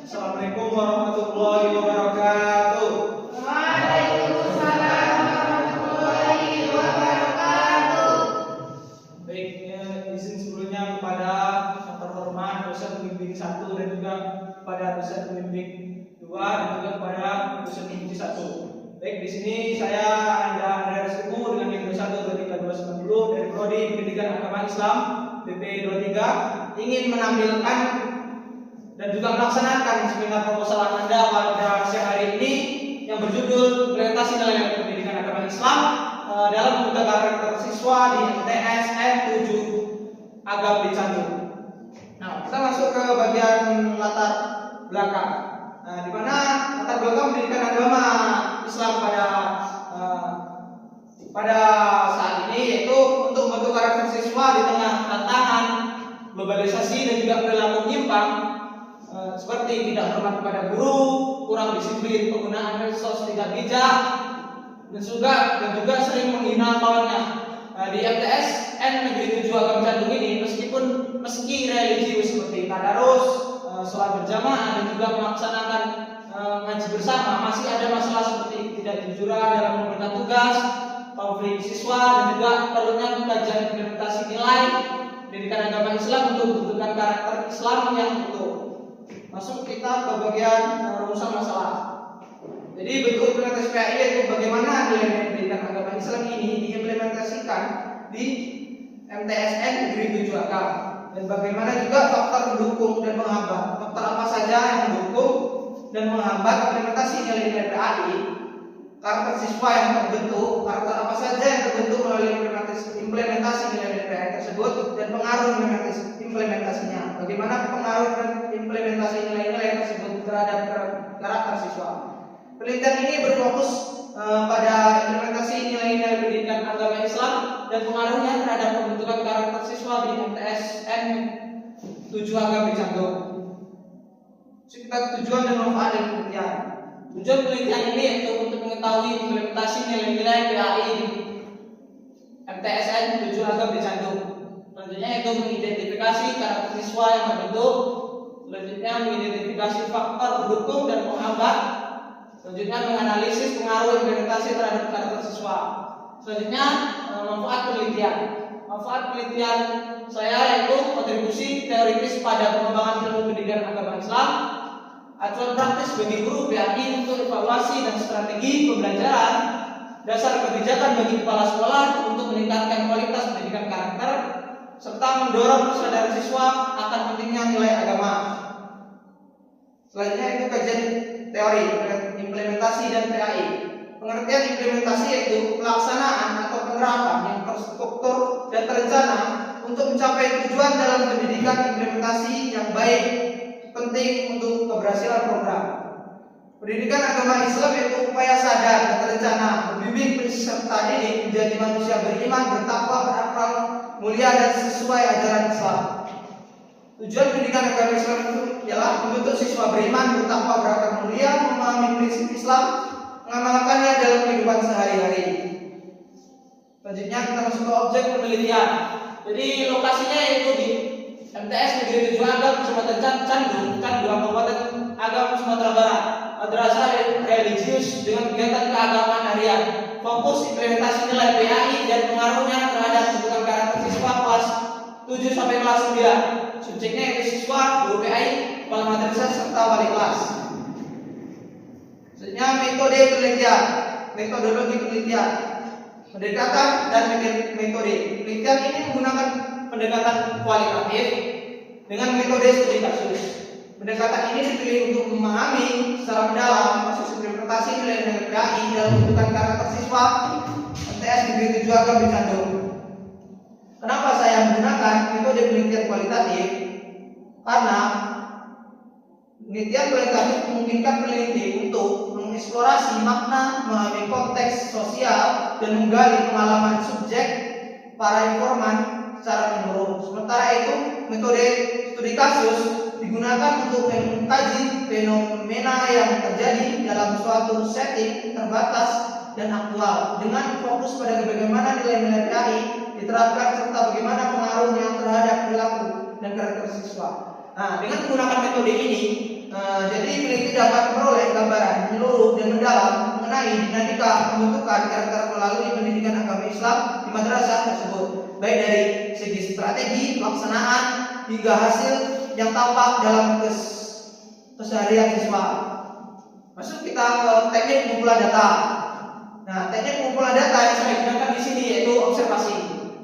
Assalamualaikum warahmatullahi wabarakatuh. Waalaikumsalam warahmatullahi wabarakatuh. Baik, izin sebelumnya kepada yang terhormat dosen pembimbing 1 dan juga kepada dosen pembimbing 2 dan juga kepada dosen pembimbing 1. Baik, di sini saya Anda Andrea Restumu dengan NIM 123 dari Prodi Pendidikan Agama Islam BP 23 ingin menampilkan dan juga melaksanakan seminar proposal Anda pada siang hari ini yang berjudul Implementasi Nilai-Nilai Pendidikan Agama Islam dalam membentuk karakter siswa di MTS N7 Agam di Canggu. Nah, kita masuk ke bagian latar belakang. Nah, di mana latar belakang pendidikan agama Islam pada saat ini yaitu untuk membentuk karakter siswa di tengah tantangan globalisasi dan juga perilaku menyimpang seperti tidak hormat kepada guru, kurang disiplin, penggunaan medsos tidak bijak, dan juga sering menghina kawannya. Di MTS N Negeri 7 Agam Canggu ini meski religius seperti tadarus, sholat berjamaah dan juga melaksanakan ngaji bersama, masih ada masalah seperti ketidakjujuran dalam memberikan tugas, konflik siswa dan juga perlunya pengkajian implementasi nilai pendidikan agama Islam untuk membentukkan karakter Islam yang utuh. Masuk kita ke bagian rumusan masalah. Jadi bentuk implementasi PAI yaitu bagaimana nilai pendidikan agama Islam ini diimplementasikan di MTSN Negeri 7 Agam dan bagaimana juga faktor pendukung dan penghambat. Faktor apa saja yang mendukung dan menghambat implementasi nilai-nilai PAI, karakter siswa yang terbentuk, karakter apa saja yang terbentuk melalui implementasi nilai-nilai PAI tersebut dan pengaruh implementasinya. Bagaimana pengaruh implementasi nilai-nilai tersebut terhadap karakter siswa. Penelitian ini berfokus pada implementasi nilai-nilai pendidikan agama Islam dan pengaruhnya terhadap pembentukan karakter siswa di MTSN 7 Agam di Canggu. Tujuan dan manfaat dari penelitian. Tujuan penelitian ini yaitu untuk mengetahui implementasi nilai-nilai PAI di MTSN 7 Agam di Canggu. Selanjutnya itu mengidentifikasi karakter siswa yang terbentuk. Selanjutnya mengidentifikasi faktor pendukung dan penghambat. Selanjutnya menganalisis pengaruh implementasi terhadap karakter siswa. Selanjutnya manfaat penelitian. Manfaat penelitian saya yaitu kontribusi teoritis pada pengembangan ilmu pendidikan agama Islam, acuan praktis bagi guru PAI untuk evaluasi dan strategi pembelajaran, dasar kebijakan bagi kepala sekolah untuk meningkatkan kualitas pendidikan karakter, serta mendorong kesadaran siswa akan pentingnya nilai agama. Selanjutnya itu kajian teori implementasi dan PAI. Pengertian implementasi yaitu pelaksanaan atau penerapan yang terstruktur dan terencana untuk mencapai tujuan dalam pendidikan. Implementasi yang baik penting untuk keberhasilan program. Pendidikan agama Islam yaitu upaya sadar dan terencana membimbing peserta didik menjadi manusia beriman, bertakwa, berakhlak mulia dan sesuai ajaran Islam. Tujuan pendidikan agama Islam itu ialah membentuk siswa beriman, bertakwa, berakhlak mulia, memahami prinsip Islam, mengamalkannya dalam kehidupan sehari-hari. Selanjutnya kita masuk ke objek penelitian. Jadi lokasinya yaitu di MTS Negeri 7 Agam, Kecamatan Canggu, Kabupaten Agam, Sumatera Barat. Madrasah religius dengan kegiatan keagamaan harian. Fokus implementasi nilai PAI dan pengaruhnya terhadap pembentukan karakter siswa kelas 7 sampai kelas 9. Subjeknya yaitu siswa, guru PAI, kepala madrasah serta wali kelas. Selanjutnya metode penelitian, metodologi penelitian, pendekatan dan metode. Penelitian ini menggunakan pendekatan kualitatif dengan metode studi kasus. Pendekatan ini dipilih untuk memahami secara mendalam proses implementasi nilai-nilai PAI dalam pembentukan karakter siswa MTS Negeri 7 Agam di Canggu. Kenapa saya menggunakan metode penelitian kualitatif? Karena penelitian kualitatif memungkinkan peneliti untuk mengeksplorasi makna, memahami konteks sosial, dan menggali pengalaman subjek para informan secara menyeluruh. Sementara itu, metode studi kasus digunakan untuk mengkaji fenomena yang terjadi dalam suatu setting terbatas dan aktual dengan fokus pada bagaimana nilai-nilai PAI diterapkan serta bagaimana pengaruhnya terhadap perilaku dan karakter siswa. Nah, dengan menggunakan metode ini, jadi dapat memperoleh gambaran menyeluruh dan mendalam mengenai dinamika pembentukan karakter melalui pendidikan agama Islam di madrasah tersebut, baik dari segi strategi, pelaksanaan, hingga hasil yang tampak dalam keseharian siswa. Masuk kita ke teknik pengumpulan data. Nah, teknik pengumpulan data yang saya gunakan di sini yaitu observasi.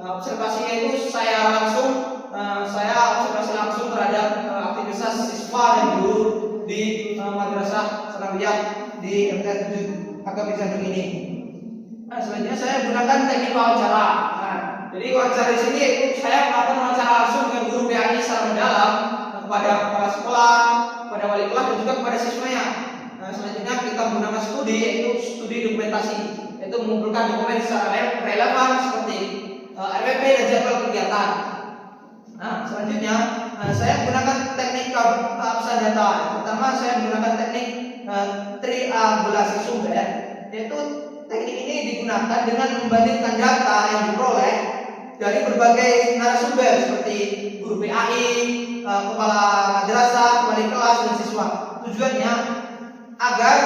Observasinya itu saya observasi langsung terhadap aktivitas siswa dan guru di madrasah Sanawiyah di MTS 7 Agama Islam ini. Nah, selanjutnya saya gunakan teknik wawancara. Nah, jadi wawancara di sini yaitu saya melakukan wawancara langsung dengan guru PAI secara mendalam kepada kepala sekolah, kepada wali kelas dan juga kepada siswanya. Nah, selanjutnya kita menggunakan studi yaitu studi dokumentasi, yaitu mengumpulkan dokumen secara relevan seperti RWP dan jadwal kegiatan. Nah, selanjutnya saya menggunakan teknik keabsahan data. Pertama saya menggunakan teknik triangulasi sumber, yaitu teknik ini digunakan dengan membandingkan data yang diperoleh dari berbagai narasumber seperti guru PAI, kepala madrasah, wali kelas dan siswa. Tujuannya agar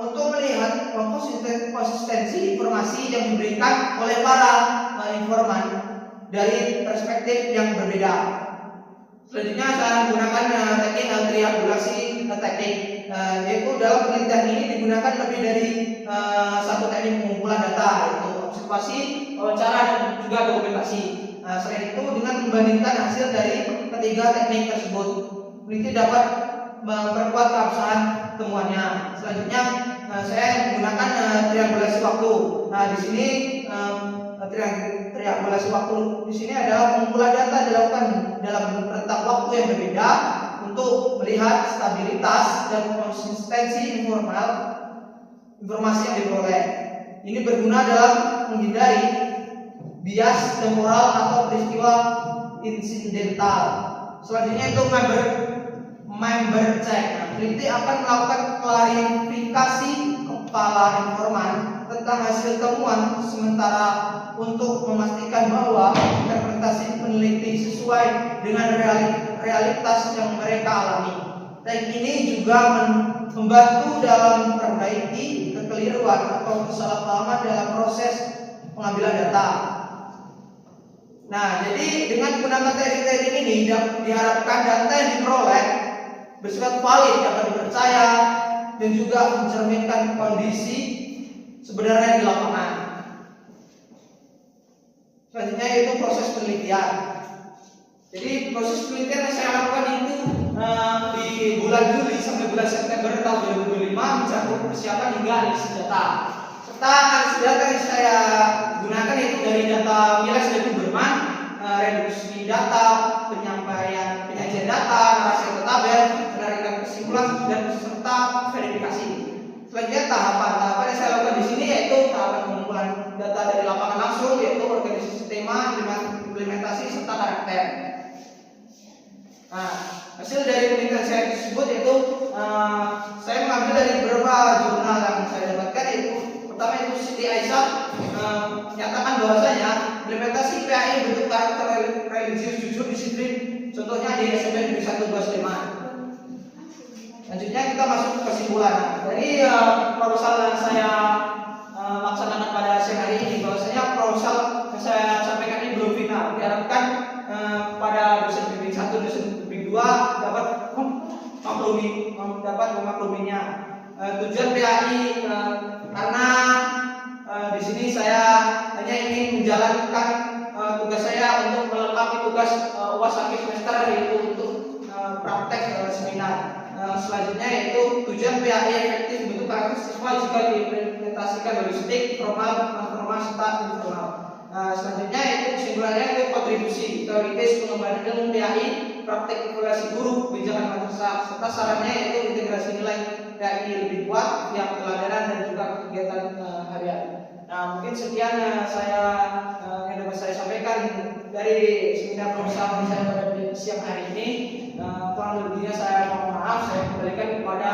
untuk melihat konsistensi informasi yang diberikan oleh para informan dari perspektif yang berbeda. Selanjutnya saya menggunakan teknik triangulasi teknik, yaitu dalam penelitian ini digunakan lebih dari satu teknik pengumpulan data, yaitu observasi, wawancara dan juga dokumentasi. Selain itu dengan membandingkan hasil dari ketiga teknik tersebut, peneliti dapat memperkuat keabsahan temuannya. Selanjutnya saya menggunakan triangulasi waktu. Nah, di sini triangulasi waktu di sini adalah pengumpulan data dilakukan dalam rentang waktu yang berbeda untuk melihat stabilitas dan konsistensi informasi yang diperoleh. Ini berguna dalam menghindari bias temporal atau peristiwa insidental. Selanjutnya itu member check. Peneliti akan melakukan klarifikasi kepala informan tentang hasil temuan sementara untuk memastikan bahwa interpretasi peneliti sesuai dengan realitas yang mereka alami. Teknik ini juga membantu dalam memperbaiki kekeliruan atau kesalahpahaman dalam proses pengambilan data. Nah, jadi dengan menggunakan teknik-teknik ini diharapkan data yang diperoleh bersifat valid, dapat dipercaya dan juga mencerminkan kondisi sebenarnya di lapangan. Selanjutnya yaitu proses penelitian. Jadi proses penelitian yang saya lakukan itu di bulan Juli sampai bulan September tahun 2025 mencakup persiapan hingga analisis data. Serta analisis data yang saya gunakan itu dari data Miles dan Huberman, reduksi data, penyajian data, narasi atau tabel, penarikan kesimpulan dan serta verifikasi. Selanjutnya tahapan yang saya lakukan di sini yaitu tahapan pengumpulan data dari lapangan langsung, yaitu organisasi tema, implementasi serta karakter. Nah, hasil dari penelitian saya tersebut yaitu saya mengambil dari beberapa jurnal yang saya dapatkan, yaitu pertama itu Siti Aisyah menyatakan bahwasanya implementasi PAI bentuk karakter religius jujur disiplin, contohnya di SMP Negeri 1 Sleman. Selanjutnya kita masuk ke kesimpulan dari proposal yang saya laksanakan pada siang hari ini, bahwasanya proposal yang saya sampaikan ini belum final. Diharapkan pada dosen bimbing 1, dosen bimbing 2 dapat memakluminya. Tujuan PAI karena di sini saya hanya ingin menjalankan tugas saya untuk melengkapi tugas UAS akhir semester, yaitu untuk praktek seminar. Selanjutnya yaitu tujuan PAI efektif bentuk karakter siswa jika diimplementasikan logistik formal, non formal serta informal. Selanjutnya yaitu kesimpulannya itu kontribusi teoritis pengembangan ilmu PAI, praktek evaluasi guru, kebijakan madrasah, serta sarannya yaitu integrasi nilai PAI lebih kuat, yang keteladanan dan juga kegiatan harian. Nah, mungkin sekian yang dapat saya sampaikan dari seminar proposal saya pada siang hari ini. Kurang lebihnya saya mohon maaf. Saya kembalikan kepada